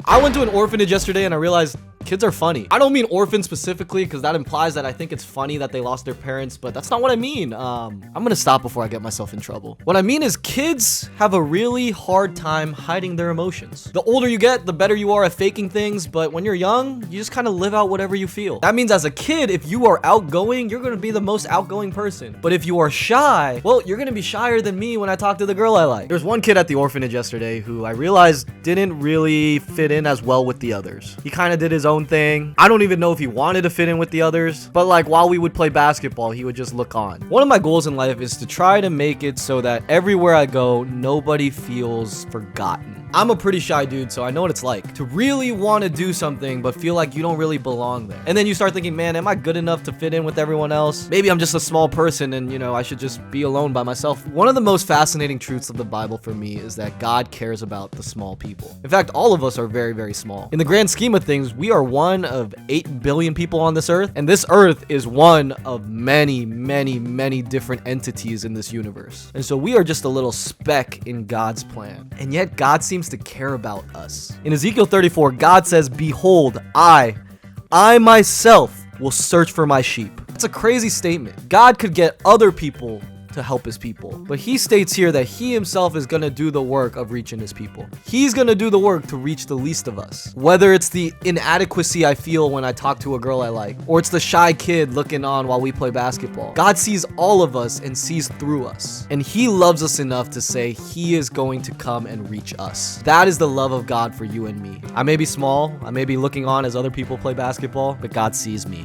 I went to an orphanage yesterday and I realized kids are funny. I don't mean orphans specifically because that implies that I think it's funny that they lost their parents, but that's not what I mean. I'm gonna stop before I get myself in trouble. What I mean is kids have a really hard time hiding their emotions. The older you get, the better you are at faking things, but when you're young, you just kind of live out whatever you feel. That means as a kid, if you are outgoing, you're gonna be the most outgoing person. But if you are shy, well, you're gonna be shyer than me when I talk to the girl I like. There's one kid at the orphanage yesterday who I realized didn't really fit in as well with the others. He kind of did his own thing. I don't even know if he wanted to fit in with the others, but like while we would play basketball, he would just look on. One of my goals in life is to try to make it so that everywhere I go, nobody feels forgotten. I'm a pretty shy dude, so I know what it's like to really want to do something but feel like you don't really belong there. And then you start thinking, man, am I good enough to fit in with everyone else? Maybe I'm just a small person and, I should just be alone by myself. One of the most fascinating truths of the Bible for me is that God cares about the small people. In fact, all of us are very, very small. In the grand scheme of things, we are one of 8 billion people on this earth, and this earth is one of many, many, many different entities in this universe. And so we are just a little speck in God's plan. And yet God seems to care about us. In Ezekiel 34, God says, "Behold, I myself will search for my sheep." It's a crazy statement. God could get other people to help his people, but he states here that he himself is going to do the work of reaching his people. He's going to do the work to reach the least of us. Whether it's the inadequacy I feel when I talk to a girl I like, or it's the shy kid looking on while we play basketball, God sees all of us and sees through us, and he loves us enough to say he is going to come and reach us. That is the love of God for you and me. I may be small, I may be looking on as other people play basketball, but God sees me.